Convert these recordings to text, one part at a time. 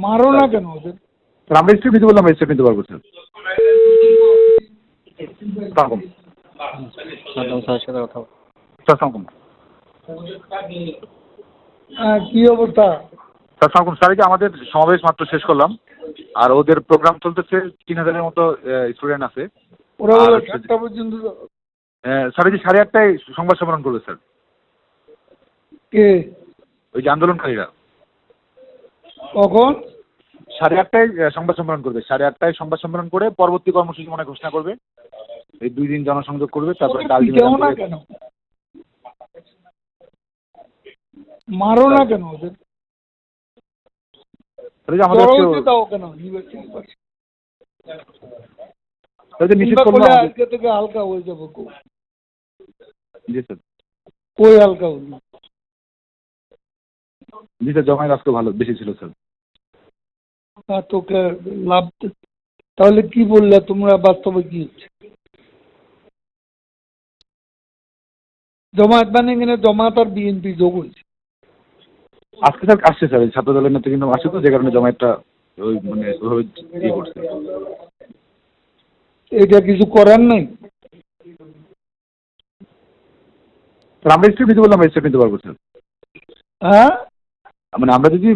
মারো না কেন ওদের? স্যার আমরা স্টেপ নিতে বললাম, স্টেপ নিতে পারবো স্যার। সালাম স্যারের সাথে কথা বল। স্যার সালাম। হ্যাঁ, কি অবস্থা? স্যার সালাম স্যার, এই যে আমাদের সমাবেশ মাত্র শেষ করলাম, আর ওদের প্রোগ্রাম চলতেছে, 3000-এর মতো স্টুডেন্ট আছে। ওরা বলে আর 7টা পর্যন্ত। স্যার এই যে 8:30টায় সংবাদ সম্মেলন করবে স্যার, কে? ওই যে আন্দোলনকারীরা কখন? 8:30টায় সংবাদ সম্মেলন করবে। 8:30টায় সংবাদ সম্মেলন করে পরবর্তী কর্মসূচি মনে ঘোষণা করবে। এই 2 দিন জনসংযোগ করবে, তারপরে ওদের পিটাও না কেন? মারো না কেন ওদের? আমাদের দাও কেন ইউনিভার্সিটি পাশে? নিষেধ করলো আজকে থেকে হালকা হয়ে যাবো। জি স্যার, কই হালকা হলো? জি স্যার, জমায়েত আজকে ভালো বেশি ছিল স্যার। তোকে লাভ। তাহলে কি বললে তোমরা, বাস্তবে কি হচ্ছে? জমায়েত মানে এখানে জমায়েত আর বিএনপি যোগ হয়েছে। আজকে স্যার আসছে স্যার, এই ছাত্র দলের নেতা কিন্তু আসছে, তো যে কারণে জমায়েতটা ওই মানে ওইভাবে ইয়ে করছে। এটা কিছু করার নাই। স্যার আমরা স্টেপ নিতে বললাম, স্টেপ নিতে পারবো স্যার। হ্যাঁ, মানে আমরা যদি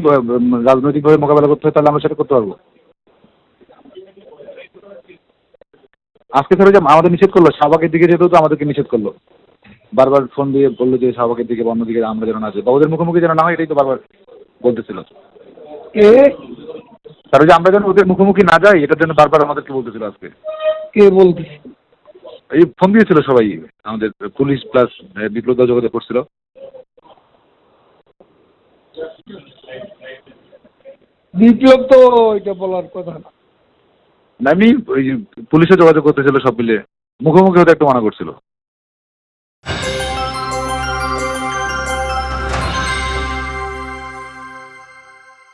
রাজনৈতিকভাবে মোকাবেলা করতে হয় তাহলে আমরা সেটা করতে পারবো। আজকে স্যার যে আমাদের নিষেধ করলো, শাহবাগের দিকে যেতেও তো আমাদেরকে নিষেধ করলো, বারবার ফোন দিয়ে বললো যে শাহবাগের দিকে বা অন্যদিকে আমরা যেন না যাই, বা ওদের মুখোমুখি যেন না হয়, এটাই তো বারবার বলতেছিল। স্যার ওই যে আমরা যেন ওদের মুখোমুখি না যাই, এটার জন্য বারবার আমাদেরকে বলতেছিল আজকে। কে বলতেছে? এই ফোন দিয়েছিল সবাই, আমাদের পুলিশ প্লাস বিপ্লব দল যোগাযোগ করছিল। বিপ্লব তো এটা বলার কথা না। আমি ওই পুলিশে যোগাযোগ করতেছিল, সব মিলে মুখোমুখি হতে একটু মানা করছিল।